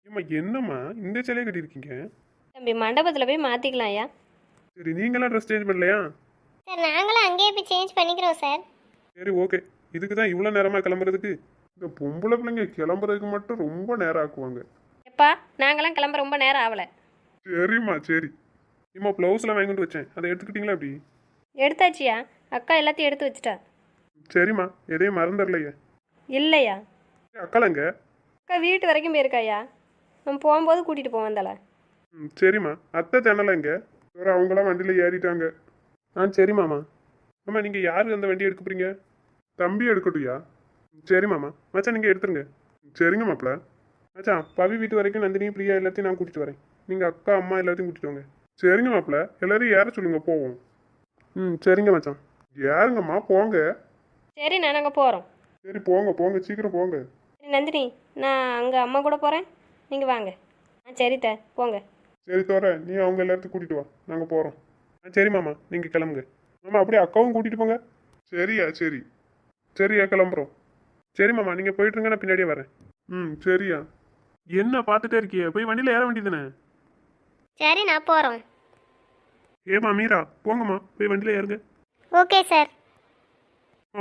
ஏம்மா என்னம்மா இந்த சிலையை கட்டியிருக்கீங்க? தம்பி மண்டபத்தில் போய் மாற்றிக்கலாம் ஐயா. சரி, நீங்களாம் ட்ரெஸ் சேஞ்ச் பண்ணலையா? சார் நாங்களும் அங்கேயே போய் சேஞ்ச் பண்ணிக்கிறோம் சார். சரி, ஓகே. இதுக்கு தான் இவ்வளோ நேரமாக கிளம்புறதுக்கு? இந்த பொம்பளை பிள்ளைங்க கிளம்புறதுக்கு மட்டும் ரொம்ப நேரம் ஆக்குவாங்க. எப்பா நாங்களாம் கிளம்ப ரொம்ப நேரம் ஆகலை. சரிம்மா சரி. இம்மா ப்ளவுஸ்லாம் வாங்கிட்டு வச்சேன், அதை எடுத்துக்கிட்டீங்களா அப்படி? எடுத்தாச்சியா, அக்கா எல்லாத்தையும் எடுத்து வச்சுட்டா. சரிம்மா, எதையும் மறந்துடலையே. இல்லையா, அக்காலங்க? அக்கா வீட்டு வரைக்கும் போயிருக்காயா, நான் போகும்போது கூட்டிகிட்டு போவேன் தலை. சரிம்மா. அத்தை தினலைங்க? வேறு அவங்களாம் வண்டியில் ஏறிட்டாங்க. சரிம்மாம்மா. அம்மா நீங்கள் யார் அந்த வண்டி எடுக்க போறீங்க? தம்பி எடுக்கட்டுயா? சரிம்மாம்மா. மச்சான் நீங்கள் எடுத்துருங்க. சரிங்க மாப்பிள்ள. மச்சான் பவி வீட்டு வரைக்கும் நந்தினி பிரியா எல்லாத்தையும் நான் கூட்டிகிட்டு வரேன். நீங்கள் அக்கா அம்மா எல்லாத்தையும் கூட்டிகிட்டு வாங்க. சரிங்க மாப்பிள்ள, எல்லாரையும் ஏற சொல்லுங்க போவோம். சரிங்க மச்சான். யாருங்கம்மா போங்க. சரி நான் நாங்கள் போகிறோம். சரி போங்க போங்க, சீக்கிரம் போங்க. சரி நந்தினி, நான் அங்கே அம்மா கூட போகிறேன், நீங்கள் வாங்க. சரி போங்க. சரி தோற, நீ அவங்க எல்லாத்தையும் கூட்டிகிட்டு வா, நாங்கள் போகிறோம். சரி மாமா, நீங்கள் கிளம்புங்க. மாமா அப்படியே அக்காவும் கூட்டிகிட்டு போங்க. சரியா சரி. சரியா கிளம்புறோம். சரி மாமா, நீங்கள் போயிட்டுருங்க, நான் பின்னாடியே வரேன். சரியா. என்ன பார்த்துட்டே இருக்கிய, போய் வண்டியில் ஏற வேண்டியதுதானே? சரி நான் போகிறோம். ஏமா மீரா, போங்கம்மா போய் வண்டியில் ஏறுங்க. Okay sir.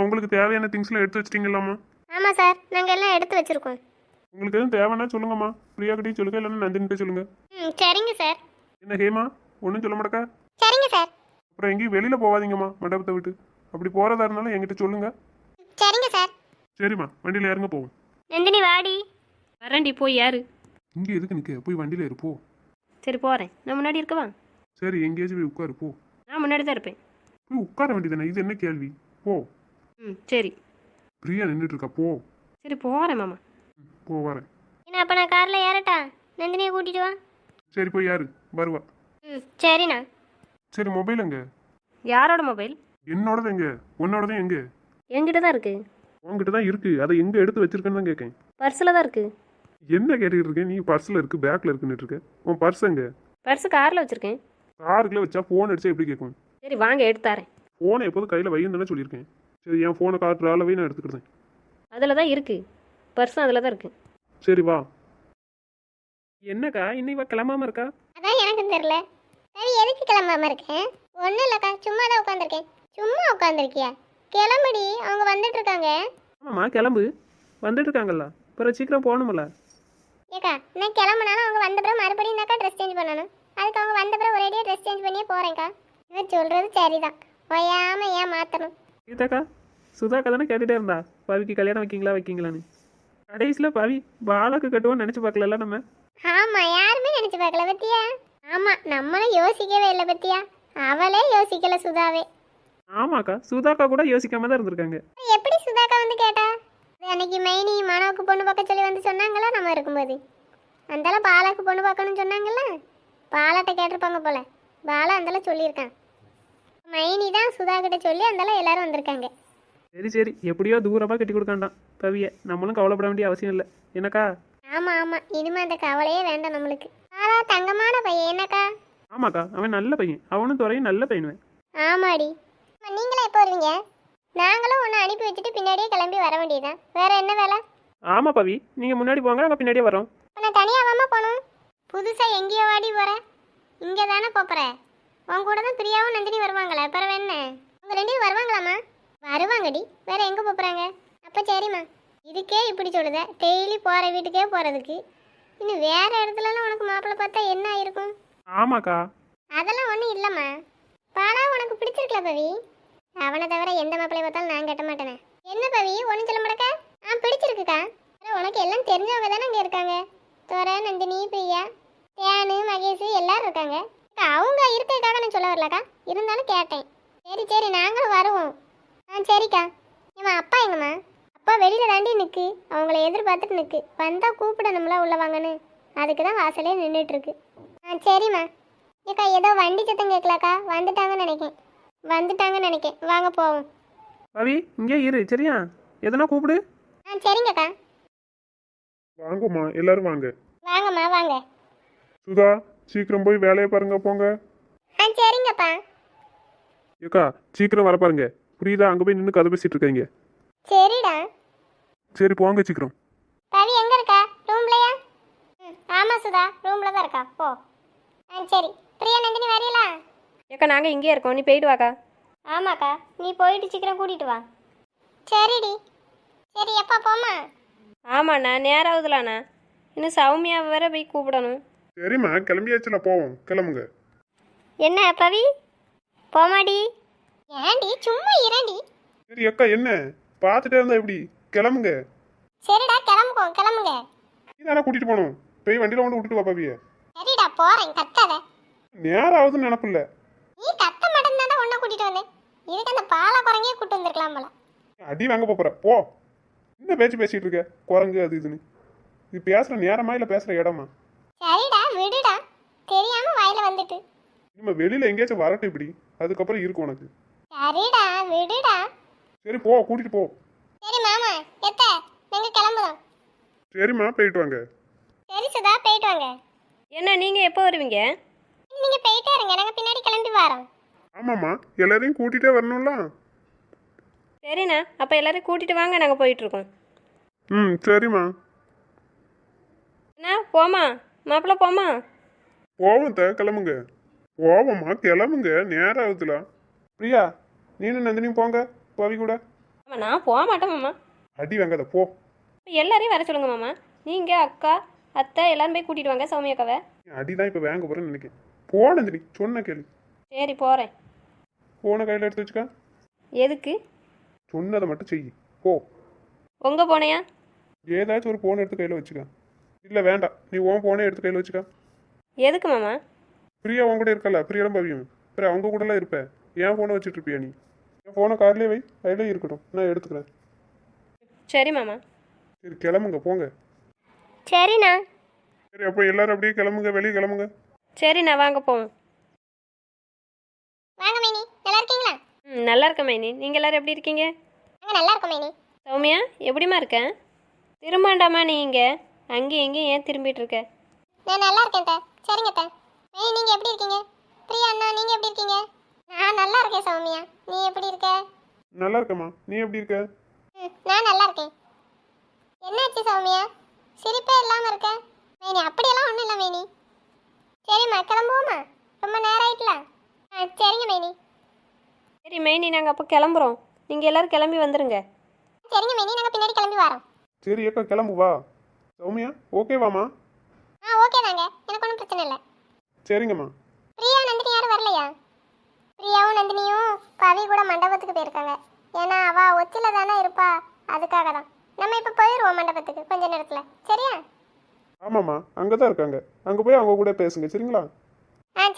உங்களுக்கு தேவையான திங்ஸ்லாம் எடுத்து வச்சிட்டீங்களாம்மா? ஆமாம் சார், நாங்கள் எல்லாம் எடுத்து வச்சுருக்கோம். உங்களுக்கு எதுவும் தேவைன்னா சொல்லுங்கம்மா. பிரியா கிட்டையும் சொல்லுங்க, இல்லைன்னா நந்தினிட்ட சொல்லுங்க. சரிங்க சார். என்ன ஹேமா, ஒன்றும் சொல்ல மாட்டேக்கா? சரிங்க சார். அப்புறம் எங்கேயும் வெளியில் போகாதீங்கம்மா மண்டபத்தை விட்டு. அப்படி போகிறதா இருந்தாலும் என்கிட்ட சொல்லுங்க. சரிங்க சார். சரிம்மா, வண்டியில் ஏறுங்க போவோம். நந்தினி வாடி. வரேன்டி, போய் யாரு? இங்கே எதுக்கு நிற்க, போய் வண்டியில் ஏறு போ. சரி போகிறேன், நான் முன்னாடி இருக்கவா? சரி, எங்கேயாச்சும் போய் உட்காரு போ. நான் முன்னாடி தான் இருப்பேன். போய் உட்கார வேண்டியதானே, இது என்ன கேள்வி? போ. சரி. பிரியா நின்றுட்டு இருக்கா, போ. சரி போகிறேன் மாமா. போ, வரேன். என்ன அப்போ நான் காரில் ஏறட்டா? நந்தினியை கூட்டிகிட்டு வா. சரி போய் யாரு வருவா. சரிண்ணா. சரி, மொபைல் எங்க? யாரோட மொபைல்? என்னோடது எங்க? உன்னோடது எங்க? என்கிட்ட தான் இருக்குது. உங்ககிட்ட தான் இருக்கு, அதை எங்க எடுத்து வச்சிருக்கேன்னு தான் கேட்கேன். பர்ஸில் தான் இருக்குது. என்ன கேட்டுக்கிட்டு இருக்கேன்? நீ பர்ஸில் இருக்கு, பேக்கில் இருக்குன்னு இருக்க. உன் பர்ஸ் எங்க? பர்ஸு காரில் வச்சுருக்கேன். காருக்குள்ளே வச்சா ஃபோன் அடிச்சா எப்படி கேட்கும்? சரி வாங்க எடுத்தாரேன். ஃபோனை எப்போதும் கையில் வையும் தானே சொல்லியிருக்கேன். சரி, என் ஃபோனை காட்டுற அளவே நான் எடுத்துக்கிட்டேன். அதில் தான் இருக்குது, பர்ஸும் அதில் தான் இருக்குது. சரி வா. என்னக்கா இன்னைக்கு கிளம்பாமல் இருக்கா? அதான் எனக்கும் தெரில. சரி எதுக்கு கிளம்பாம இருக்கேன்? ஒன்றும் இல்லைக்கா, சும்மா தான் உட்காந்துருக்கேன். சும்மா உட்காந்துருக்கியா? கிளம்புடி, அவங்க வந்துட்டு இருக்காங்க. ஆமாம்மா கிளம்பு, வந்துட்டு இருக்காங்கல்ல, அப்புறம் சீக்கிரம் போகணுமில்ல. ஏக்கா நான் கிளம்புனாலும் அவங்க வந்த பிறகு மறுபடியும் தாக்கா ட்ரெஸ் சேஞ்ச் பண்ணணும். அதுக்கு அவங்க வந்த பிறகு ஒரேடியாக ட்ரெஸ் சேஞ்ச் பண்ணியே போகிறேன்க்கா. இவன் சொல்கிறது சரிதான், ஒய்யாமல் ஏன் மாற்றணும்? கீதாக்கா, சுதாக்கா தானே கேட்டுகிட்டே இருந்தா பவிக்கு கல்யாணம் வைக்கீங்களான்னு. கடைசியில் பவி பாலாக்கு கட்டுவோன்னு நினச்சி பார்க்கல நம்ம. ஆமாம், யாருமே நினச்சி பார்க்கல பத்தியா. ஆமாம், நம்மளும் யோசிக்கவே இல்லை பத்தியா. அவளே யோசிக்கல சுதாவே. ஆமாக்கா, சுதாக்கா கூட யோசிக்காம தான் இருந்திருக்காங்க. எப்படி சுதாக்கா வந்து கேட்டா? அன்னைக்கு மைனி மனோவுக்கு பொண்ணு பார்க்க சொல்லி வந்து சொன்னாங்களா நம்ம இருக்கும்போது? அந்தளவு பாலாக்கு பொண்ணு பார்க்கணும்னு சொன்னாங்கல்ல, பாலாட்ட கேட்டிருப்பாங்க போல. பாலா அந்தளவு சொல்லியிருக்கான். மைனி தான் சுதா கிட்ட சொல்லி அந்தளவு எல்லாரும் வந்திருக்காங்க. சரி எப்படியோ தூரமாக கட்டி கொடுக்காண்டான் பவியை, நம்மளும் கவலைப்பட வேண்டிய அவசியம் இல்லை என்னக்கா? ஆமாம் ஆமாம், இனிமே அந்த கவலையே வேண்டாம் நம்மளுக்கு. பாலா தங்கமான பையன் என்னக்கா? ஆமாக்கா, அவன் நல்ல பையன், அவனும் துறையும் நல்ல பையனுவேன். ஆமாடி. நீங்களே எப்போ வருவீங்க? நாங்களும் ஒன்று அனுப்பி வச்சுட்டு பின்னாடியே கிளம்பி வர வேண்டியதுதான். வேற என்ன வேலை? ஆமாம் பவி, நீங்கள் முன்னாடி போங்க, நாங்கள் பின்னாடியே வரோம். நான் தனியாகாம போகணும். புதுசாக எங்கேயோ வாடி போகிறேன். இங்கே தானே போகிறேன். உன் கூட தான் பிரியாவும் நந்தினி வருவாங்களே, பிறகு என்ன? உங்கள் ரெண்டு பேரும் வருவாங்களாம்மா? வருவாங்கடி, வேற எங்கே போகிறாங்க? அப்போ சரிம்மா. இதுக்கே இப்படி சொல்லுத, டெய்லி போகிற வீட்டுக்கே போகிறதுக்கு. இன்னும் வேற இடத்துலலாம் உனக்கு மாப்பிள்ளை பார்த்தா என்ன ஆயிருக்கும்? ஆமாக்கா. அதெல்லாம் ஒன்றும் இல்லைம்மா. பாலா உனக்கு பிடிச்சிருக்கல பவி. அவனை தவிர எந்த மாப்பிள்ளையை பார்த்தாலும் நான் கட்ட மாட்டேனே. என்ன பவி ஒன்றும் சொல்ல மாட்டேக்கா? பிடிச்சிருக்குக்கா. உனக்கு எல்லாம் தெரிஞ்சவங்க தானே அங்கே இருக்காங்க. தோர, நந்தினி, பிரியா, தேனு, மகேஷ் எல்லாரும் இருக்காங்க. அவங்க இருக்கிறதுக்காக நான் சொல்ல வரலக்கா, இருந்தாலும் கேட்டேன். சரி நாங்களும் வருவோம். சரிக்கா. ஏம்மா அப்பா எங்கம்மா? அப்பா வெளியில் தாண்டி நிற்கு, அவங்கள எதிர்பார்த்துட்டு நிற்கு. வந்தால் கூப்பிடணும்ல உள்ள வாங்கன்னு. அதுக்கு தான் வாசலே நின்றுட்டுருக்கு. சரிம்மா. ஏக்கா ஏதோ வண்டி சத்தம் கேட்கலக்கா, வந்துட்டாங்கன்னு நினைக்கேன். வாங்க போவோம். பவி இங்கே இரு சரியா, எதனா கூப்பிடு. சரிங்கக்கா. வாங்கம்மா, எல்லாரும் வாங்க. வாங்கம்மா வாங்க. சுதா, சீக்கிரம் போய் வேலையை பாருங்க போங்க. சரிங்கப்பா. ஏக்கா சீக்கிரம் வர பாருங்க. புரியுதா? அங்கே போய் நின்று கதை பேசிட்டு இருக்காங்க. சரிடா. சரி போங்க சீக்கிரம். பவி எங்க இருக்கா? ரூம்லயா? ஆமா சுதா ரூம்ல தான் இருக்கா போ. சரி பிரியா நந்தினி வரீங்களா? ஏக்கா நாங்கள் இங்கேயே இருக்கோம், நீ போயிட்டு வாக்கா. ஆமாக்கா நீ போயிட்டு சீக்கிரம் கூட்டிட்டு வா. சரிடி. சரி எப்போ போமா? ஆமாண்ணா நேரம் ஆகுதுலாண்ணா, இன்னும் சௌமியாவை வேற போய் கூப்பிடணும். சரிம்மா கிளம்பியாச்சுல, போவோம், கிளம்புங்க. என்ன பவி போமாடி? ஏன்டி சும்மா இரண்டி. சரி அக்கா, என்ன பார்த்துட்டே இருந்தா எப்படி? கிளம்புங்க. சரிடா கிளம்புங்க. நீ தானே கூட்டிட்டு போகணும், போய் வண்டியில கொண்டு விட்டுட்டு வா பாப்பிய. சரிடா போறேன், கத்தாத. நேரம் ஆகுதுன்னு நினப்பில்ல. நீ கத்த மாட்டேன்னு ஒன்ன கூட்டிட்டு வந்தேன். இதுக்கு அந்த பாலை குரங்கே கூட்டு வந்திருக்கலாம் போல. அடி வாங்க போற போ. என்ன பேச்சு பேசிட்டு இருக்க? குரங்கு அது இதுன்னு. இது பேசுற நேரமா இல்ல பேசுற இடமா? சரிடா விடுடா, தெரியாம வாயில வந்துட்டு. இனிமே வெளியில எங்கேயாச்சும் வரட்டும் இப்படி, அதுக்கப்புறம் இருக்கும் உனக்கு. சரிடா விடுடா. சரி போ, கூட்டிட்டு போ. சரி மாமா எத்த நாங்க கிளம்புறோம். சரிம்மா போயிட்டு வாங்க. சரி சுதா போயிட்டு வாங்க. என்ன நீங்கள் எப்போ வருவீங்க? நீங்க போயிட்டே இருங்க, நாங்க பின்னாடி கிளம்பி வரோம். ஆமாம்மா, எல்லாரையும் கூட்டிகிட்டே வரணும்ல. சரிண்ணா, அப்போ எல்லாரையும் கூட்டிகிட்டு வாங்க, நாங்கள் போயிட்டுருக்கோம். ம் சரிம்மா. அண்ணா போமா, மாப்பிள்ளை போமா. போவோம் கிளம்புங்க. போவோம்மா கிளம்புங்க, நேரம் ஆகுதுல. பிரியா நீனு நந்தினியும் போங்க பவி கூட. ஆமாம் நான் போக மாட்டேன் மாமா. அடி வாங்காத போ. இப்போ எல்லாரையும் வர சொல்லுங்க மாமா. நீங்கள் அக்கா அத்தை எல்லாரும் போய் கூட்டிகிட்டு வாங்க சௌமியா அக்காவை. அடிதான் இப்போ வாங்க போறேன்னு நினைக்கிறேன். போ நந்தினி, சொன்ன கேளு. சரி போகிறேன். போனை கையில் எடுத்து வச்சுக்க. எதுக்கு? சொன்னதை மட்டும் செய். போ. உங்கள் போனையா? ஏதாச்சும் ஒரு ஃபோன் எடுத்து கையில் வச்சுக்க. இல்லை வேண்டாம், நீ உன் ஃபோனே எடுத்து கையில் வச்சுக்க. எதுக்கு மாமா? பிரியா உன் கூட இருக்கல, பிரியாலும் பவியும். அப்புறம் அவங்க கூடலாம் இருப்பேன். என் ஃபோனை வச்சுட்டு இருப்பியா நீ? என் ஃபோனை கார்லேயே வை, கையிலே இருக்கட்டும், நான் எடுத்துக்கிறேன். சரி மாமா. சரி கிளம்புங்க போங்க. சரிண்ணா. சரி அப்போ எல்லாரும் அப்படியே கிளம்புங்க, வெளியே கிளம்புங்க. சரிண்ணா வாங்க போவோம். வாங்க மைனி, நல்லா இருக்கீங்களா? ம் நல்லா இருக்கேன் மைனி, நீங்கள் எல்லாரும் எப்படி இருக்கீங்க? நாங்க நல்லா இருக்கோம் மைனி. சௌமியா எப்படிம்மா இருக்கேன்? திரும்பாண்டாமா நீ இங்கே அங்கேயும் எங்கேயும் ஏன் திரும்பிட்டு இருக்க? நான் நல்லா இருக்கேன் தா. சரிங்க தா. மைனி நீங்க எப்படி இருக்கீங்க? பிரியா அண்ணா நீங்க எப்படி இருக்கீங்க? நான் நல்லா இருக்கேன் சௌமியா. நீ எப்படி இருக்க? நல்லா இருக்கம்மா, நீ எப்படி இருக்க? நான் நல்லா இருக்கேன். என்னாச்சு சௌமியா, சிரிப்பே இல்லாம இருக்க? மைனி அப்படியெல்லாம் ஒன்றும் இல்லை மைனி. சரிம்மா கிளம்புவோமா? ரொம்ப நேரம் ஆயிட்டல. சரிங்க மைனி. சரி மைனி நாங்கள் அப்போ கிளம்புறோம், நீங்கள் எல்லோரும் கிளம்பி வந்துடுங்க. சரிங்க மைனி, நாங்கள் பின்னாடி கிளம்பி வரோம். சரி அக்கா கிளம்பு வா. சௌமியா ஓகேவாம்மா? ஓகே தாங்க, எனக்கு ஒன்றும் பிரச்சனை இல்லை. சரிங்கம்மா. பிரியா நந்தினி யாரும் வரலையா? பிரியாவும் நந்தினியும் பவி கூட மண்டபத்துக்கு போயிருக்காங்க. ஏன்னா அவ ஒச்சில தானே இருப்பா, அதுக்காக தான். நம்ம இப்போ போயிடுவோம் மண்டபத்துக்கு கொஞ்ச நேரத்தில், சரியா? ஆமாம்மா, அங்கே தான் இருக்காங்க. அங்கே போய் அவங்க கூட பேசுங்க, சரிங்களா?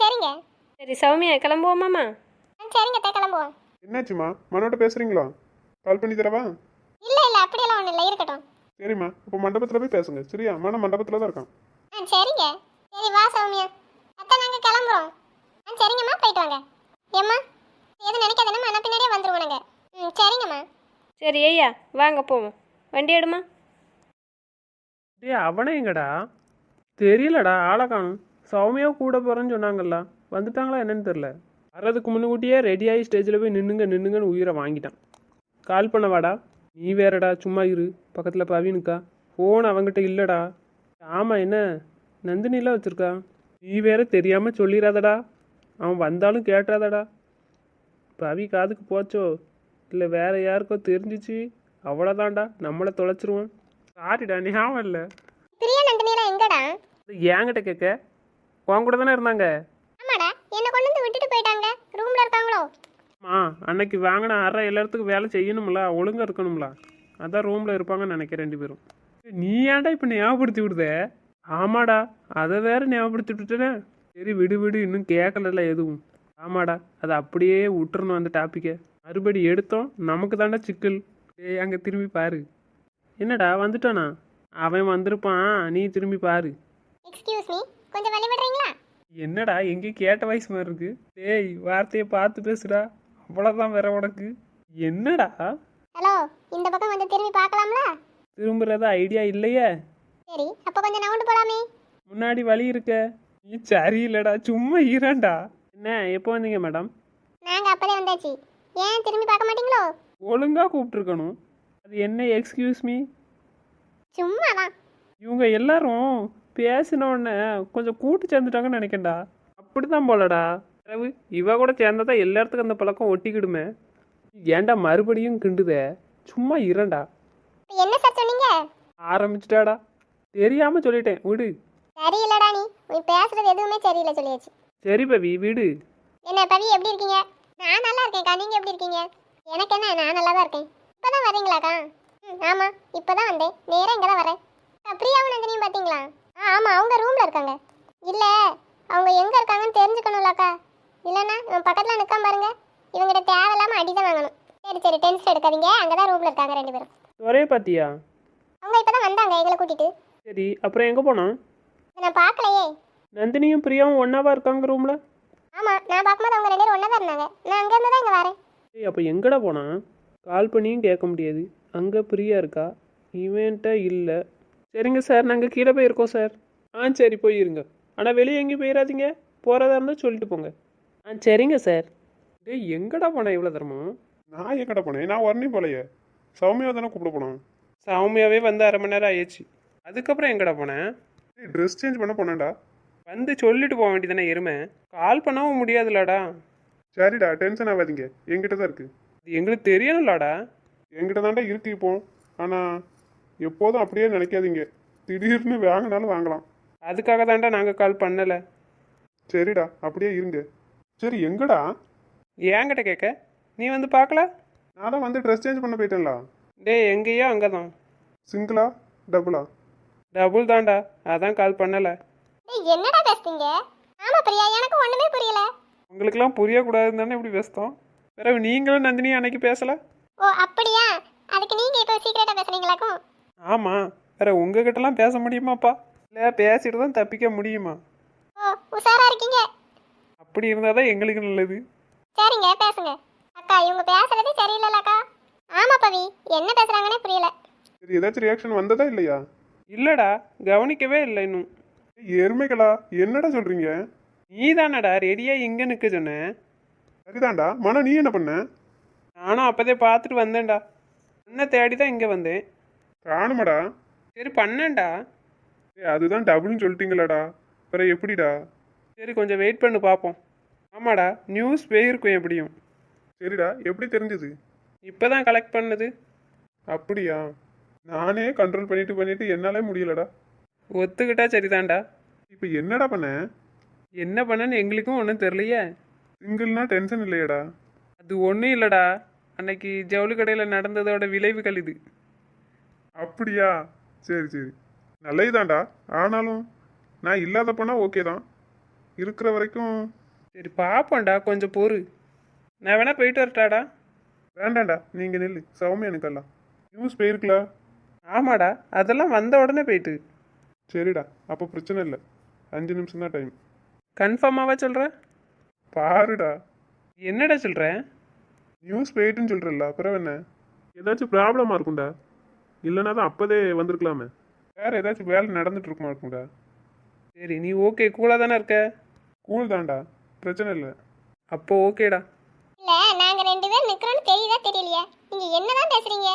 சரிங்க. சரி சௌமியா கிளம்புவோமாம்மா? சரிங்க தே கிளம்புவோம். என்னாச்சும்மா, மனோட்ட பேசுகிறீங்களா? கால் பண்ணி தரவா? இல்லை இல்லை அப்படியெல்லாம் ஒன்றும் இல்லை, இருக்கட்டும். சரிம்மா, இப்போ மண்டபத்தில் போய் பேசுங்க, சரியா? மன மண்டபத்தில் தான் இருக்கான். சரிங்க. சரி வா சௌமியா, அத்தை நாங்கள் கிளம்புறோம். சரிங்கம்மா போயிட்டு வாங்க. ஏம்மா எதுவும் நினைக்காதேம்மா, நான் பின்னாடியே வந்துடுவோம் நாங்கள். சரிங்கம்மா. சரி ஐயா வாங்க போவோம், வண்டி எடுமா. டேய் அவனே எங்கடா? தெரியலடா, ஆளை காணும். சௌமியா கூட போகிறேன்னு சொன்னாங்கல்ல, வந்துட்டாங்களா என்னன்னு தெரில. வர்றதுக்கு முன்னுக்கூட்டியே ரெடியாகி ஸ்டேஜில் போய் நின்னுங்கன்னு உயிரை வாங்கிட்டான். கால் பண்ண வாடா. நீ வேறடா, சும்மா இரு. பக்கத்தில் பவினுக்கா ஃபோன் அவங்ககிட்ட இல்லைடா. ஆமாம் என்ன நந்தினிலாம் வச்சுருக்கா. நீ வேற தெரியாமல் சொல்லிடாதடா, அவன் வந்தாலும் கேட்டுறாதடா. பவி காதுக்கு போச்சோ இல்லை வேற யாருக்கோ தெரிஞ்சிச்சு, அவ்வளோதான்டா, நம்மளை தொலைச்சிருவான். சாரிடா ஞாபகம் இல்லை. பிரியா நந்தினியெல்லாம் எங்கடா? ஏங்கிட்ட கேட்க, உன் கூட தானே இருந்தாங்க. ஆமாடா, என்னை கொண்டு வந்து விட்டுட்டு போயிட்டாங்க. ரூம்ல இருக்காங்களோ? அன்னைக்கு வாங்கின அறை எல்லாத்துக்கும் வேலை செய்யணும்ல, ஒழுங்காக இருக்கணும்ல, அதான் ரூமில் இருப்பாங்கன்னு நினைக்கிறேன் 2 பேரும். நீ ஏன்டா இப்போ ஞாபகப்படுத்தி விடுத? ஆமாடா, அதை வேற ஞாபகப்படுத்தி விட்டுட்டேனே. சரி விடு விடு, இன்னும் கேட்கல எதுவும். ஆமாடா, அதை அப்படியே விட்டுறணும் அந்த டாப்பிக்கை. மறுபடி எடுத்தோம் நமக்கு தாண்டா சிக்கல். ஏய் அங்கே திரும்பி பாரு. என்னடா வந்துட்டானா? அவன் வந்திருப்பான், நீ திரும்பி பாரு. எக்ஸ்கியூஸ் மீ, கொஞ்சம் வழி விடுறீங்களா? என்னடா எங்கேயும் கேட்ட வயசு மாதிரி இருக்கு. டேய் வார்த்தையை பார்த்து பேசுடா, அவ்வளோதான் வேற உனக்கு. என்னடா ஹலோ, இந்த பக்கம் கொஞ்சம் திரும்பி பார்க்கலாம்ல? திரும்புறத ஐடியா இல்லையே. சரி அப்போ கொஞ்சம் நவுண்டு போலாமே. முன்னாடி வழி இருக்க. நீ சரியில்லடா, சும்மா ஈரண்டா. என்ன எப்போ வந்தீங்க மேடம்? நாங்கள் அப்போதே வந்தாச்சு. ஏன் திரும்பி பார்க்க மாட்டீங்களோ? ஒழுங்கா கூப்பிட்டுருக்கணும். அது என்ன எக்ஸ்கியூஸ் மீ? சும்மா தான். இவங்க எல்லாரும் பேசின உடனே கொஞ்சம் கூட்டு சேர்ந்துட்டாங்கன்னு நினைக்கேன்டா. அப்படிதான் போலடா. ரவு இவ கூட சேர்ந்தா எல்லா இடத்துக்கும் அந்த பழக்கம் ஒட்டிக்கிடுமே. ஏன்டா மறுபடியும் கிண்டுதே? சும்மா இரண்டா. இப்ப என்ன சார் சொன்னீங்க? ஆரம்பிச்சிட்டாடா. தெரியாம சொல்லிட்டேன் விடு. சரியில்லடா, நீ பேசுறது எதுவுமே சரியில்லை சொல்லியாச்சு. சரி பவி விடு. என்ன பவி, எப்படி இருக்கீங்க? நான் நல்லா இருக்கேன்க்கா, நீங்க எப்படி இருக்கீங்க? எனக்கு என்ன, நான் நல்லா தான் இருக்கேன். இப்பதான் வரீங்களாக்கா? ஆமா, இப்பதான் வந்தேன். நேரா இங்க தான் வரேன். பிரியாவும் நந்தினியும் பாத்தீங்களா? ஆமா, அவங்க ரூம்ல இருக்காங்க. இல்ல, அவங்க எங்க இருக்காங்கன்னு தெரிஞ்சுக்கணும்லக்கா. இல்லைன்னா இவன் பக்கத்துல நிற்காம பாருங்க, இவங்கிட்ட தேவையில்லாம அடிதான் வாங்கணும். சரி சரி, டென்ஷன் எடுக்காதீங்க. அங்கதான் ரூம்ல இருக்காங்க 2 பேரும். ஒரே பாத்தியா? அவங்க இப்பதான் வந்தாங்க எங்களை கூட்டிட்டு. சரி அப்புறம் எங்க போனான்? நான் பார்க்கலையே. நந்தினியும் பிரியாவும் ஒன்னாவா இருக்காங்க ரூம்ல? ஆமா, நான் பார்க்கும்போது அவங்க 2 பேரும் ஒண்ணா தான் இருந்தாங்க. நான் அங்க இருந்து தான் இங்க வரேன். ஏய் அப்போ எங்கடா போனான்? கால் பண்ணியும் கேட்க முடியாது. அங்கே பிரியா இருக்கா, இவன்ட்ட இல்லை. சரிங்க சார், நாங்கள் கீழே போயிருக்கோம் சார். சரி போயிருங்க. ஆனால் வெளியே எங்கேயும் போயிடாதீங்க. போகிறதா இருந்தால் சொல்லிட்டு போங்க. சரிங்க சார். டேய் எங்கடா போனேன் இவ்வளோ தரமா? நான் எங்கடா போனேன்? நான் வரணும் போலையே. சௌமியா தானே கூப்பிட போனோம். சௌமியாவே வந்து 1/2 மணி நேரம் ஆயிடுச்சு. அதுக்கப்புறம் எங்கடா போனேன்? ட்ரெஸ் சேஞ்ச் பண்ண போனேன்டா. வந்து சொல்லிட்டு போக வேண்டியதானே எருமை. கால் பண்ணவும் முடியாதுலடா. சரிடா, டென்ஷன் ஆகாதீங்க. என்கிட்ட தான் இருக்கு. இது எங்களுக்கு தெரியணும்லடா. என்கிட்ட தாண்டா இருக்கு இப்போ. ஆனால் எப்போதும் அப்படியே நினைக்காதீங்க. திடீர்னு வாங்கினாலும் வாங்கலாம். அதுக்காக தான்டா நாங்கள் கால் பண்ணலை. சரிடா, அப்படியே இருங்க. சரி எங்கடா? ஏங்கிட்ட கேட்க? நீ வந்து பார்க்கல? நான் தான் வந்து ட்ரெஸ் சேஞ்ச் பண்ண போயிட்டேன்ல. டேய் எங்கேயோ அங்கே தான். சிங்கிளா டபுளா? டபுள் தான்டா, அதான் கால் பண்ணலை. டேய் என்னடா பேசுறீங்க? ஆமா பிரியா, எனக்கு ஒண்ணுமே புரியல. உங்களுக்கெல்லாம் புரியக்கூடாதுன்னு தானே இப்படி பேசுதோம். பிறகு நீங்களும் நந்தினியும் அன்னைக்கு பேசலை? ஓ அப்படியா? அதுக்கு நீங்க இப்போ சீக்கிரட்டா பேசுறீங்களாக்கும்? ஆமாம், வேற உங்ககிட்டலாம் பேச முடியுமாப்பா? இல்லை பேசிட்டு தான் தப்பிக்க முடியுமா? ஓ, உஷாரா இருக்கீங்க. அப்படி இருந்தால் தான் எங்களுக்கு நல்லது. சரிங்க, பேசுங்க. அக்கா, இவங்க பேசுறது சரியில்லைலக்கா. ஆமா பவி, என்ன பேசுறாங்கன்னே புரியல. சரி, ஏதாச்சும் ரியாக்ஷன் வந்ததா இல்லையா? இல்லைடா, கவனிக்கவே இல்லை இன்னும். எருமைகளா, என்னடா சொல்றீங்க? நீ தானடா ரெடியாக இங்கே நிற்க சொன்னேன். சரிதான்டா. மன நீ என்ன பண்ண? நானும் அப்போதே பார்த்துட்டு வந்தேன்டா. உன்னை தேடி தான் இங்கே வந்தேன். காணுமாடா. சரி பண்ணேன்டா. அதுதான் டபுள்னு சொல்லிட்டீங்களாடா. வேற எப்படிடா? சரி கொஞ்சம் வெயிட் பண்ணு பார்ப்போம். ஆமாடா, நியூஸ் போயிருக்கும் எப்படியும். சரிடா, எப்படி தெரிஞ்சது? இப்போ தான் கலெக்ட் பண்ணது. அப்படியா? நானே கண்ட்ரோல் பண்ணிட்டு என்னாலே முடியலடா. ஒத்துக்கிட்டா சரிதான்டா. இப்போ என்னடா பண்ண? என்ன பண்ணேன்னு எங்களுக்கும் ஒன்றும் தெரியலையே. சிங்கிள்னா டென்ஷன் இல்லையடா? அது ஒன்றும் இல்லைடா, அன்னைக்கு ஜவுளி கடையில் நடந்ததோட விளைவுகள் இது. அப்படியா? சரி சரி, நல்லதுதான்டா. ஆனாலும் நான் இல்லாதப்பனா ஓகே தான். இருக்கிற வரைக்கும் சரி பார்ப்போம்டா, கொஞ்சம் பொறு. நான் வேணா போயிட்டு வரட்டாடா? வேண்டாம்டா, நீங்கள் நெல்லு. சௌமியா எனக்கெல்லாம் நியூஸ் போயிருக்கல. ஆமாடா, அதெல்லாம் வந்த உடனே போயிட்டு. சரிடா, அப்போ பிரச்சனை இல்லை. 5 நிமிஷம் தான் டைம். கன்ஃபார்மாவா சொல்கிற? பாருடா, என்னடா சொல்கிற? நியூஸ் போயிட்டுன்னு சொல்கிறல்ல, அப்புறம் என்ன? ஏதாச்சும் ப்ராப்ளமாக இருக்கும்டா. இல்லைனா தான் அப்போதே வந்திருக்கலாமே. வேறு ஏதாச்சும் வேலை நடந்துட்டு இருக்குமா இருக்கும்டா. சரி நீ ஓகே கூலாக தானே இருக்க? கூல் தான்டா, பிரச்சனை இல்லை. அப்போ ஓகேடா. இல்ல, நாங்க 2 பேரும் நிக்கிறோம்னு தெரியுதா தெரியலையா? நீங்க என்னதான் பேசுறீங்க?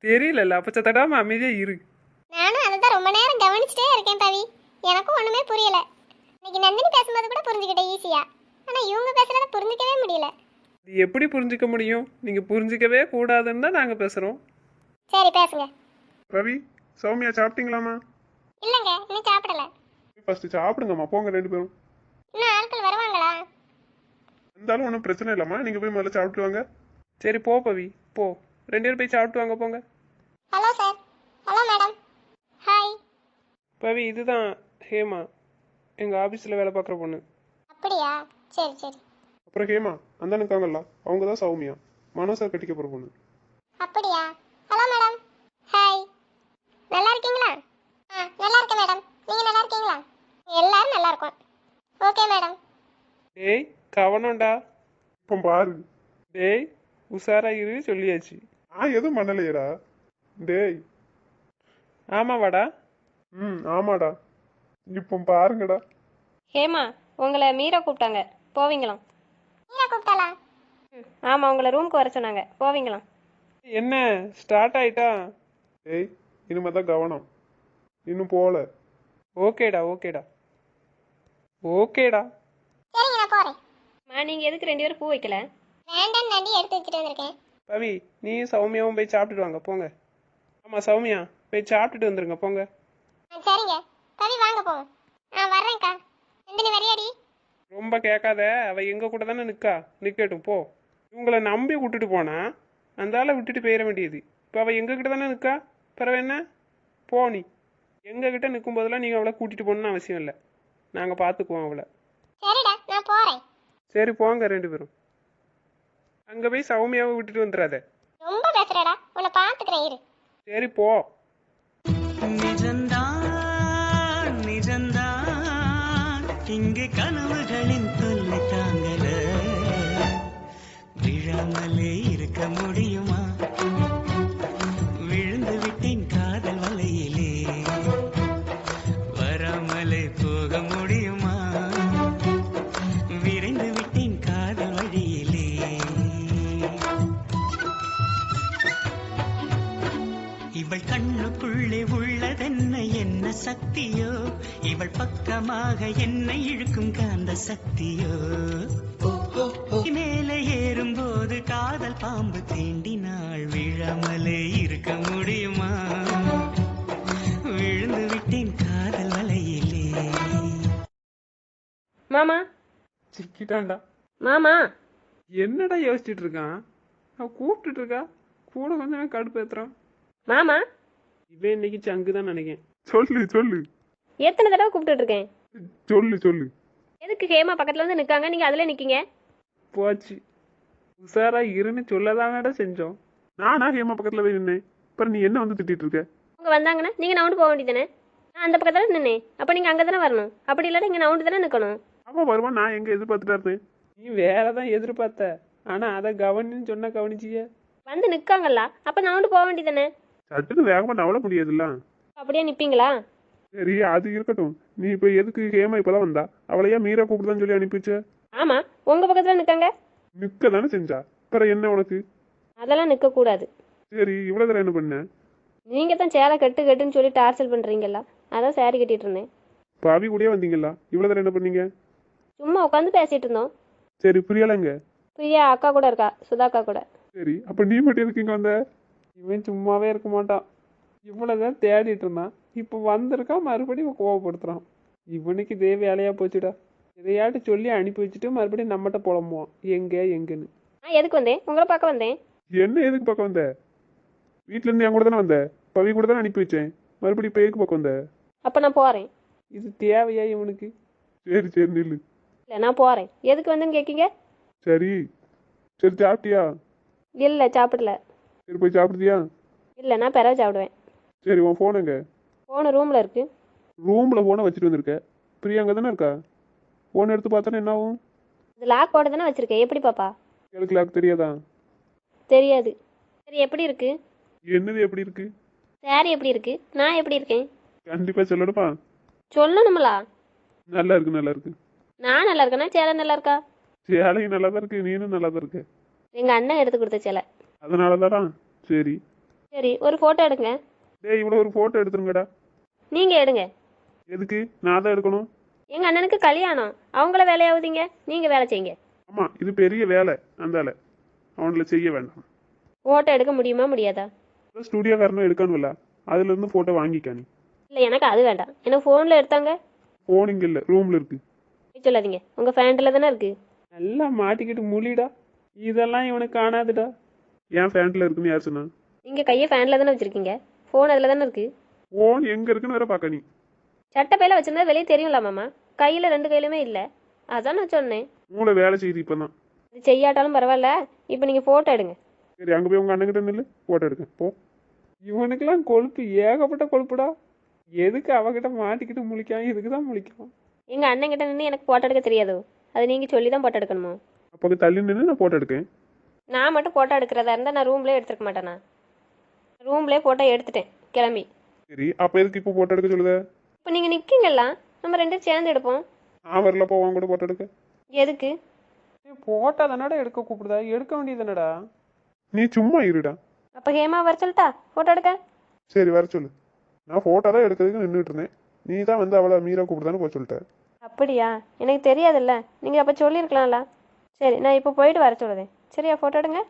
தெரியலல்ல, அப்போ சத்தடாமல் அமைதியாக இரு. நானும் அதை தான் ரொம்ப நேரம் கவனிச்சுட்டே இருக்கேன் பவி. எனக்கும் ஒண்ணுமே புரியல. இன்னைக்கு நந்தினி பேசும்போது கூட புரிஞ்சுக்கிட்டேன் ஈஸியா. ஆனா இவங்க பேசுறத புரிஞ்சுக்கவே முடியல. இது எப்படி புரிஞ்சிக்க முடியும்? நீங்கள் புரிஞ்சிக்கவே கூடாதுன்னு தான் நாங்கள் பேசுகிறோம். சரி பேசுங்க. ரவி, சௌமியா சாப்பிட்டீங்களாமா? இல்லங்க, இன்னும் சாப்பிடல. ஃபஸ்ட்டு சாப்பிடுங்கம்மா, போங்க 2 பேரும். இன்னும் ஆட்கள் வருவாங்களா? இருந்தாலும் ஒன்றும் பிரச்சனை இல்லைம்மா. நீங்கள் போய் முதல்ல சாப்பிட்டு வாங்க. சரி போ பவி, போ. 2 பேரும் போய் சாப்பிட்டு வாங்க போங்க. Hello sir. Hello madam. Hi. Pavi இதுதான் ஹேமா, எங்கள் ஆஃபீஸில் வேலை பார்க்குற பொண்ணு. அப்படியா? சரி சரி. அப்புறம் ஹேமா அந்த இருக்காங்கல்ல, அவங்க தான் சௌமியா, மனோ சார் கட்டிக்க போகிற பொண்ணு. அப்படியா? Hello madam. ஹாய். நல்லா இருக்கீங்களா? நல்லா இருக்கேன் மேடம். நீங்க நல்லா இருக்கீங்களா? எல்லாரும் நல்லா இருக்கோம். Okay madam. டேய் கவனம்டா. இப்போ பாரு. டேய் உஷாரா இரு சொல்லியாச்சு. எதுவும் பண்ணலையேடா. டேய். ஆமாவாடா. ஆமாடா. இப்போ பாருங்கடா. ஹேமா, உங்களை மீரா கூப்பிட்டாங்க, போவீங்களாம். மீரா கூப்பிட்டாளா? ஆமாம், உங்களை ரூமுக்கு வர சொன்னாங்க, போவீங்களாம். என்ன ஸ்டார்ட் ஆயிட்டா? டேய், இனிமே தான் கவனம். இன்னும் போகல. ஓகேடா ஓகேடா ஓகேடா. சரிங்க நான் போறேன். நீங்கள் எதுக்கு 2 பேரும் பூ வைக்கல? வேண்டாம் தாண்டி எடுத்து வச்சுட்டு வந்திருக்கேன். பவி நீயும் சௌமியாவும் போய் சாப்பிட்டுட்டு வாங்க போங்க. ஆமாம் சௌமியா போய் சாப்பிட்டுட்டு வந்துருங்க போங்க. சரிங்க கவி வாங்க போவோம். வர்றேன்க்கா. நந்தினி வரியாடி? ரொம்ப கேட்காத, அவள் எங்கள் கூட தானே நிற்கட்டும் போ. இவங்களை நம்பி விட்டுட்டு போனா அந்த ஆளை விட்டுட்டு போயிட வேண்டியது. இப்போ அவள் எங்ககிட்ட தானே நிற்கா, பிறகு என்ன? போ நீ. எங்ககிட்ட நிற்கும் போதெல்லாம் நீங்கள் அவளை கூட்டிகிட்டு போகணுன்னு அவசியம் இல்லை, நாங்கள் பார்த்துக்குவோம் அவளை. சரிடா நான் போறேன். சரி போங்க 2 பேரும். அங்கே போய் சௌமியாவை விட்டுட்டு வந்துடாத. ரொம்ப பேசுறடா, உன்னை பார்த்துக்கிறேன் இரு. சரி போ. நிஜந்தான் நிஜந்தான் இங்கு கனவுகளின் தொல்லை தாங்கல, விழாமலே இருக்க முடியுமா? விழுந்து விட்டேன் காதல் வலையிலே, வராமலே போக முடியுமா? விரைந்து விட்டேன் காதல் வழியிலே. இவள் கண்ணுக்குள்ளே உள்ளதென்ன என்ன சக்தியோ, இவள் பக்கமாக என்னை இழுக்கும் காந்த சக்தியோ. மேலே ஏறும்போது காதல் பாம்பு தீண்டினாள், விழாமலே இருக்க முடியுமா? விழுந்து விட்டேன் காதல் வலையிலே. மாமா சிக்கிட்டான்டா. மாமா என்னடா யோசிச்சுட்டு இருக்கான்? அவன் கூப்பிட்டுட்டு இருக்கா, கூட கொஞ்சம் கடுப்பு ஏத்துறான். மாமா இவன் இன்னைக்கு சங்கு தான் நினைக்கிறேன். சொல்லு சொல்லு எத்தனை தடவை கூப்பிட்டுட்டு இருக்கேன்? சொல்லு சொல்லு. எதுக்கு ஹேமா பக்கத்துல வந்து நிற்காங்க, நீங்கள் அதில் நிற்கீங்க? போச்சு, உஷாரா இருன்னு சொல்லதானடா செஞ்சோம். நானா ஹேமா பக்கத்துல போய் நின்னேன், அப்புறம் நீ என்ன வந்து திட்டிட்டு இருக்க? அவங்க வந்தாங்கன்னா நீங்கள் நவுண்டு போக வேண்டியதானே? நான் அந்த பக்கத்தில் நின்னேன், அப்போ நீங்கள் அங்கே தானே வரணும். அப்படி இல்லாட்டி இங்கே நவுண்டு தானே நிற்கணும். அவன் வருவான், நான் எங்க எதிர்பார்த்துட்டா இருந்தேன். நீ வேற தான் எதிர்பார்த்த, ஆனா அதை கவனின்னு சொன்னா கவனிச்சிய. வந்து நிற்காங்கல்ல, அப்போ நவுண்டு போக வேண்டியதானே? சட்டுன்னு வேகமா நவள முடியாதுல்ல. அப்படியே நிற்பீங்களா? சரி அது இருக்கட்டும். நீ இப்ப எதுக்கு ஹேமா இப்பதான் வந்தா, அவளையா மீரா கூப்பிடுதான்னு சொல்லி அனுப்பிச்ச? ஆமாம், உங்கள் பக்கத்தில் நிற்காங்க. நிக்க தானே செஞ்சா, அப்புறம் என்ன உனக்கு? அதெல்லாம் நிற்கக்கூடாது. சரி இவ்வளவு தூரம் என்ன பண்ண? நீங்கள் தான் சேலை கட்டுன்னு சொல்லி டார்ச்சல் பண்ணுறீங்களா, அதான் சாரி கட்டிட்டு இருந்தேன். பாவி கூடயே வந்தீங்களா? இவ்வளவு தூரம் என்ன பண்ணீங்க? சும்மா உட்காந்து பேசிகிட்டு இருந்தோம். சரி பிரியாலங்க? பிரியா அக்கா கூட இருக்கா, சுதா அக்கா கூட. சரி அப்ப நீ மட்டும் எதுக்கு இங்க வந்த? இவன் சும்மாவே இருக்க மாட்டான், இவ்வளவுதான் தேடிட்டு இருந்தான், இப்போ வந்திருக்கான் மறுபடியும் கோவப்படுத்துறான். இவனுக்கு இதே வேலையா போச்சுடா. எதையாட்டு சொல்லி அனுப்பி வச்சுட்டு மறுபடியும் நம்மகிட்ட புலம்புவான் எங்க எங்கன்னு. நான் எதுக்கு வந்தேன்? உங்களை பார்க்க வந்தேன். என்ன எதுக்கு பக்கம் வந்த? வீட்டுல இருந்து என் கூட தானே வந்த, பவி கூட தானே அனுப்பி வச்சேன், மறுபடியும் இப்போ எதுக்கு பக்கம் வந்த? அப்போ நான் போகிறேன். இது தேவையா இவனுக்கு? சரி சரி நில்லு. இல்லை நான் போகிறேன். எதுக்கு வந்தேன்னு கேட்கீங்க? சரி சரி சாப்பிட்டியா? இல்லை சாப்பிடல. சரி போய் சாப்பிடுதியா? இல்லை நான் பிறகு சாப்பிடுவேன். சரி உன் ஃபோன் எங்க? ஃபோனு ரூமில் இருக்குது. ரூமில் ஃபோனை வச்சுட்டு வந்திருக்க, பிரியா அங்கே தானே இருக்கா? ஃபோன் எடுத்து பார்த்தானே என்ன ஆகும்? அது லாக் போட தானே வச்சுருக்கேன், எப்படி பாப்பா? எனக்கு லாக் தெரியாதா? தெரியாது. சரி எப்படி இருக்கு? என்னது எப்படி இருக்கு? சாரி எப்படி இருக்கு? நான் எப்படி இருக்கேன்? கண்டிப்பாக சொல்லணுமா? சொல்லணுங்களா? நல்லா இருக்கு நல்லா இருக்கு. நான் நல்லா இருக்கேனா சேலை நல்லா இருக்கா? சேலையும் நல்லா தான் இருக்கு, நீனும் நல்லா தான் இருக்கு. எங்கள் அண்ணன் எடுத்து கொடுத்த சேலை. அதனால தானா? சரி சரி ஒரு ஃபோட்டோ எடுங்க. டேய் இவ்வளோ ஒரு ஃபோட்டோ எடுத்துருங்கடா. நீங்கள் எடுங்க. எதுக்கு நான் தான் எடுக்கணும்? எங்கள் அண்ணனுக்கு கல்யாணம், அவங்கள வேலையாகுதீங்க, நீங்கள் வேலை செய்யுங்க. ஆமாம் இது பெரிய வேலை, அந்த வேலை அவனில் செய்ய வேண்டாம். ஃபோட்டோ எடுக்க முடியுமா முடியாதா? ஸ்டுடியோக்காரனும் எடுக்கணும்ல, அதுலேருந்து ஃபோட்டோ வாங்கிக்க நீ. இல்லை எனக்கு அது வேண்டாம், எனக்கு ஃபோனில் எடுத்தாங்க. ஃபோன் இங்கே இல்லை, ரூமில் இருக்கு. போய் சொல்லாதீங்க, உங்கள் ஃபேண்ட்டில் தானே இருக்குது. நல்லா மாட்டிக்கிட்டு முழிடா, இதெல்லாம் இவனுக்கு காணாதுடா. ஏன் ஃபேண்ட்டில் இருக்குன்னு யார் சொன்னா? நீங்கள் கையை ஃபேனில் தானே வச்சுருக்கீங்க, ஃபோன் அதில் தானே இருக்குது. ஃபோன் எங்கே இருக்குன்னு வேற பார்க்க நீ. சட்டப்பையில் வச்சுருந்தா வெளியே தெரியும்ல மாமா, கையில் 2 கையிலுமே இல்லை, அதான் நான் சொன்னேன். மூளை வேலை செய்யுது இப்போ தான். இது செய்யாட்டாலும் பரவாயில்ல, இப்போ நீங்கள் ஃபோட்டோ எடுங்க. சரி அங்கே போய் உங்கள் அண்ணன்கிட்ட நில்லு, ஃபோட்டோ எடுக்க போ. இவனுக்கெல்லாம் கொழுப்பு ஏகப்பட்ட கொழுப்புடா. எதுக்கு அவகிட்ட மாட்டிக்கிட்டு முழிக்கான், இதுக்கு தான் முழிக்கான். எங்கள் அண்ணன்கிட்ட நின்று எனக்கு ஃபோட்டோ எடுக்க தெரியாதோ, அது நீங்கள் சொல்லி தான் ஃபோட்டோ எடுக்கணுமோ? அப்போ தள்ளி நின்று நான் ஃபோட்டோ எடுக்கேன். நான் மட்டும் ஃபோட்டோ எடுக்கிறதா இருந்தால் நான் ரூம்லேயே எடுத்துருக்க மாட்டேனா? ரூம்லேயே ஃபோட்டோ எடுத்துட்டேன் கிளம்பி. சரி அப்போ எதுக்கு இப்போ ஃபோட்டோ எடுக்க சொல்லுத? இப்போ நீங்கள் நிற்கீங்களா, நம்ம 2 பேரும் சேர்ந்து எடுப்போம். நான் வரல, போவான் கூட ஃபோட்டோ எடுக்க. எதுக்கு? ஃபோட்டோ தானடா எடுக்க கூப்பிடுதா, எடுக்க வேண்டியது தானடா. நீ சும்மா இருடா. அப்போ ஹேமா வர சொல்லிட்டா ஃபோட்டோ எடுக்க? சரி வர சொல்லு. நான் ஃபோட்டோ தான் எடுக்கிறதுக்கு நின்றுட்டு இருந்தேன், நீ தான் வந்து அவளை மீரா கூப்பிடுதான்னு போய் சொல்லிட்ட. அப்படியா? எனக்கு தெரியாதுல்ல, நீங்கள் அப்போ சொல்லியிருக்கலாம்ல. சரி, நான் இப்போ போயிட்டு வர சொல்லுதேன். சரியா, ஃபோட்டோ எடுங்க.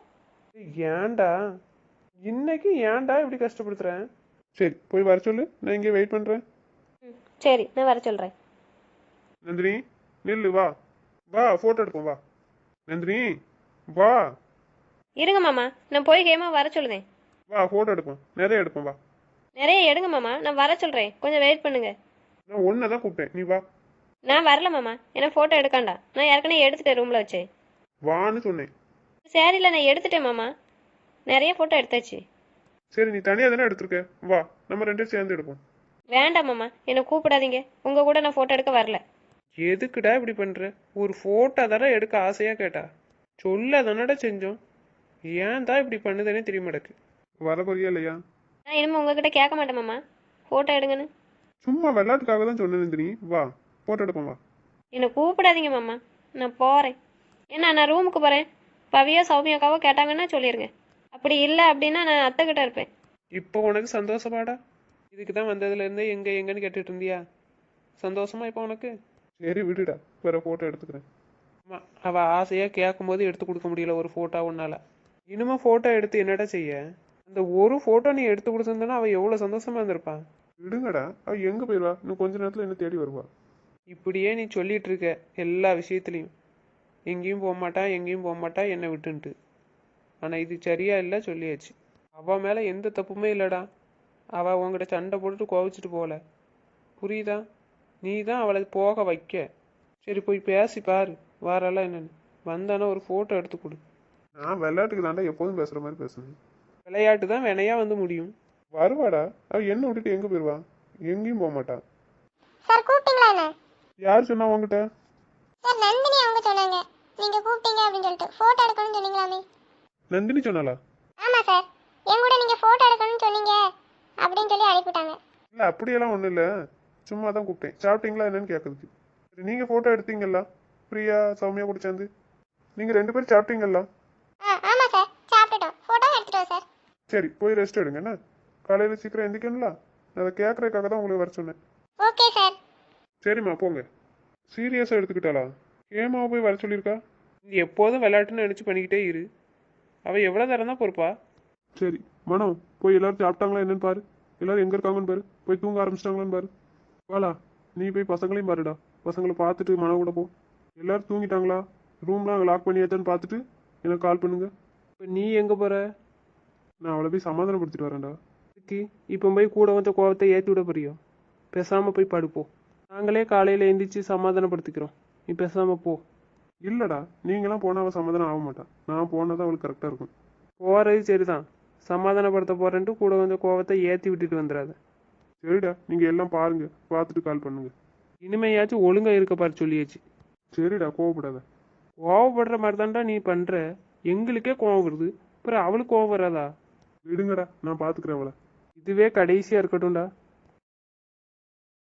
ஏன்டா இன்னைக்கு ஏன்டா இப்படி கஷ்டப்படுத்துறேன்? சரி போய் வர சொல்லு, நான் இங்கே வெயிட் பண்ணுறேன். ம் சரி, நான் வர சொல்கிறேன். நந்தினி நில்லு, வா வா ஃபோட்டோ எடுப்போம், வா நந்தினி வா இருங்க மாமா, நான் போய் கேமா வர சொல்லுதேன். வா ஃபோட்டோ எடுப்போம், நிறைய எடுப்போம், வா. நிறைய எடுங்க மாமா, நான் வர சொல்கிறேன், கொஞ்சம் வெயிட் பண்ணுங்க. நான் ஒன்றை தான் கூப்பிட்டேன், நீ வா. நான் வரல மாமா, எனக்கு ஃபோட்டோ எடுக்காண்டா. நான் ஏற்கனவே எடுத்துட்டேன் ரூமில் வச்சு. வான்னு சொன்னேன். சரியில் நான் எடுத்துட்டேன் மாமா, நிறைய ஃபோட்டோ எடுத்தாச்சு. சரி நீ தனியாக தானே எடுத்திருக்க, வா நம்ம ரெண்டும் சேர்ந்து எடுப்போம். வேண்டாம் மாமா, என்னை கூப்பிடாதீங்க. உங்கள் கூட நான் ஃபோட்டோ எடுக்க வரல. எதுக்குடா இப்படி பண்ற? ஒரு ஃபோட்டோ தானே எடுக்க ஆசையாக கேட்டா, சொல்ல தானடா செஞ்சோம். ஏன் தான் இப்படி பண்ணுதுன்னே தெரிய மாட்டேக்கு. வர போறியா இல்லையா? நான் இனிமேல் உங்ககிட்ட கேட்க மாட்டேன் மாமா, ஃபோட்டோ எடுங்கன்னு. சும்மா விளையாட்டுக்காக தான் சொன்னேன் நந்தினி, வா ஃபோட்டோ எடுப்போம், வா. என்னை கூப்பிடாதீங்க மாமா, நான் போகிறேன். ஏன்னா நான் ரூமுக்கு போகிறேன். பவியோ சௌமியாக்காவோ கேட்டாங்கன்னா சொல்லிடுங்க. அப்படி இல்லை அப்படின்னா நான் அத்தைக்கிட்ட இருப்பேன். இப்போ உனக்கு சந்தோஷமாடா? இதுக்கு தான் வந்ததுலேருந்தே எங்கன்னு கேட்டுட்டு இருந்தியா? சந்தோஷமா இப்போ உனக்கு? சரி விடுடா, வேற ஃபோட்டோ எடுத்துக்கிறேன். ஆமாம், அவள் ஆசையாக கேட்கும்போது எடுத்து கொடுக்க முடியல ஒரு ஃபோட்டோ உன்னால. இனிமே ஃபோட்டோ எடுத்து என்னடா செய்ய? அந்த ஒரு ஃபோட்டோ நீ எடுத்து கொடுத்துருந்தனா அவள் எவ்வளோ சந்தோஷமா இருந்திருப்பா. விடுங்கடா, அவ எங்கே போயிடுவா, இன்னும் கொஞ்ச நேரத்தில் என்ன தேடி வருவா. இப்படியே நீ சொல்லிட்டு இருக்க எல்லா விஷயத்துலையும். எங்கேயும் போக மாட்டா, எங்கேயும் போக மாட்டா என்னை விட்டுன்ட்டு. ஆனால் இது சரியா இல்லை, சொல்லியாச்சு. அவள் மேலே எந்த தப்புமே இல்லைடா. அவள் உங்ககிட்ட சண்டை போட்டுட்டு கோவிச்சிட்டு போகல, புரியுதா? நீ தான் அவளை போக வைக்க. சரி போய் பேசி பாரு, வாரெல்லாம் என்னன்னு. வந்தானா ஒரு ஃபோட்டோ எடுத்து கொடு. நான் விளையாட்டுக்கு தாண்டா எப்போதும் பேசுகிற மாதிரி பேசுனேன். விளையாட்டு தான் வினையா வந்து முடியும். வருவாடா, அவ என்ன விட்டுட்டு எங்கே போயிடுவா, எங்கேயும் போக மாட்டா. சார் கூப்பிட்டீங்களா என்ன? யார் சொன்னா உங்ககிட்ட? சார் நந்தினி அவங்க சொன்னாங்க நீங்க கூப்பிட்டீங்க அப்படின்னு சொல்லிட்டு போட்டோ எடுக்கணும்னு சொன்னீங்களாமே. நந்தினி சொன்னாலா? ஆமா சார், என் கூட நீங்க போட்டோ எடுக்கணும்னு சொன்னீங்க அப்படின்னு சொல்லி அனுப்பிவிட்டாங்க. இல்லை அப்படியெல்லாம் ஒன்றும் இல்லை, சும்மா தான் கூப்பிட்டேன். சாப்பிட்டீங்களா என்னன்னு கேட்கறதுக்கு. சரி நீங்கள் ஃபோட்டோ எடுத்தீங்களா பிரியா சௌமியா கூட சேர்ந்து? நீங்கள் 2 பேரும் சாப்பிட்டீங்களா? ஆமா சார், சாப்பிட்டுட்டோம், போட்டோ எடுத்துட்டோம் சார். சரி போய் ரெஸ்ட் எடுங்க என்ன, காலையில் சீக்கிரம் எந்திக்கணும்ல, நான் அதை கேட்கறதுக்காக தான் உங்களுக்கு வர சொன்னேன். Okay sir. சரிம்மா போங்க. சீரியஸாக எடுத்துக்கிட்டாளா? ஏமாவை போய் வர சொல்லியிருக்கா? நீ எப்போதும் விளையாட்டுன்னு நினச்சி பண்ணிக்கிட்டே இரு. அவள் எவ்வளோ தரம் தான் பொறுப்பா? சரி மனோ, போய் எல்லாரும் சாப்பிட்டாங்களா என்னன்னு பாரு, எல்லாரும் எங்கே இருக்காங்கன்னு பாரு, போய் தூங்க ஆரம்பிச்சிட்டாங்களான்னு பாரு. வாளா, நீ போய் பசங்களையும் பாருடா. பசங்களை பார்த்துட்டு மனோ கூட போ. எல்லாரும் தூங்கிட்டாங்களா, ரூம்லாம் லாக் பண்ணியாச்சான்னு பார்த்துட்டு எனக்கு கால் பண்ணுங்க. இப்போ நீ எங்கே போகிற? நான் அவளை போய் சமாதானப்படுத்திட்டு வரேன்டா. இதுக்கு இப்போ போய் கூட வந்த கோவத்தை ஏற்றி விட போறியோ? பேசாமல் போய் படுப்போம். நாங்களே காலையில் எழுந்திரிச்சு சமாதானப்படுத்திக்கிறோம், நீ பேசாமல் போ. இல்லைடா, நீங்களாம் போனால் அவள் சமாதானம் ஆக மாட்டான், நான் போனால் தான் அவளுக்கு கரெக்டாக இருக்கும். போகிறது சரிதான், சமாதானப்படுத்த போகிறேன்ட்டு கூட வந்த கோவத்தை ஏற்றி விட்டுட்டு வந்துடாத. சரிடா, நீங்கள் எல்லாம் பாருங்க, பார்த்துட்டு கால் பண்ணுங்க. இனிமையாச்சும் ஒழுங்காக இருக்க பாரு, சொல்லியாச்சு. சரிடா, கோவப்படாத. கோவப்படுற மாதிரி தான்டா நீ பண்ணுற. எங்களுக்கே கோவம் வருது, அப்புறம் அவளுக்கு கோவம் வராதா? விடுங்கடா, நான் பார்த்துக்கிறேன் அவளை. இதுவே கடைசியாக இருக்கட்டும்டா.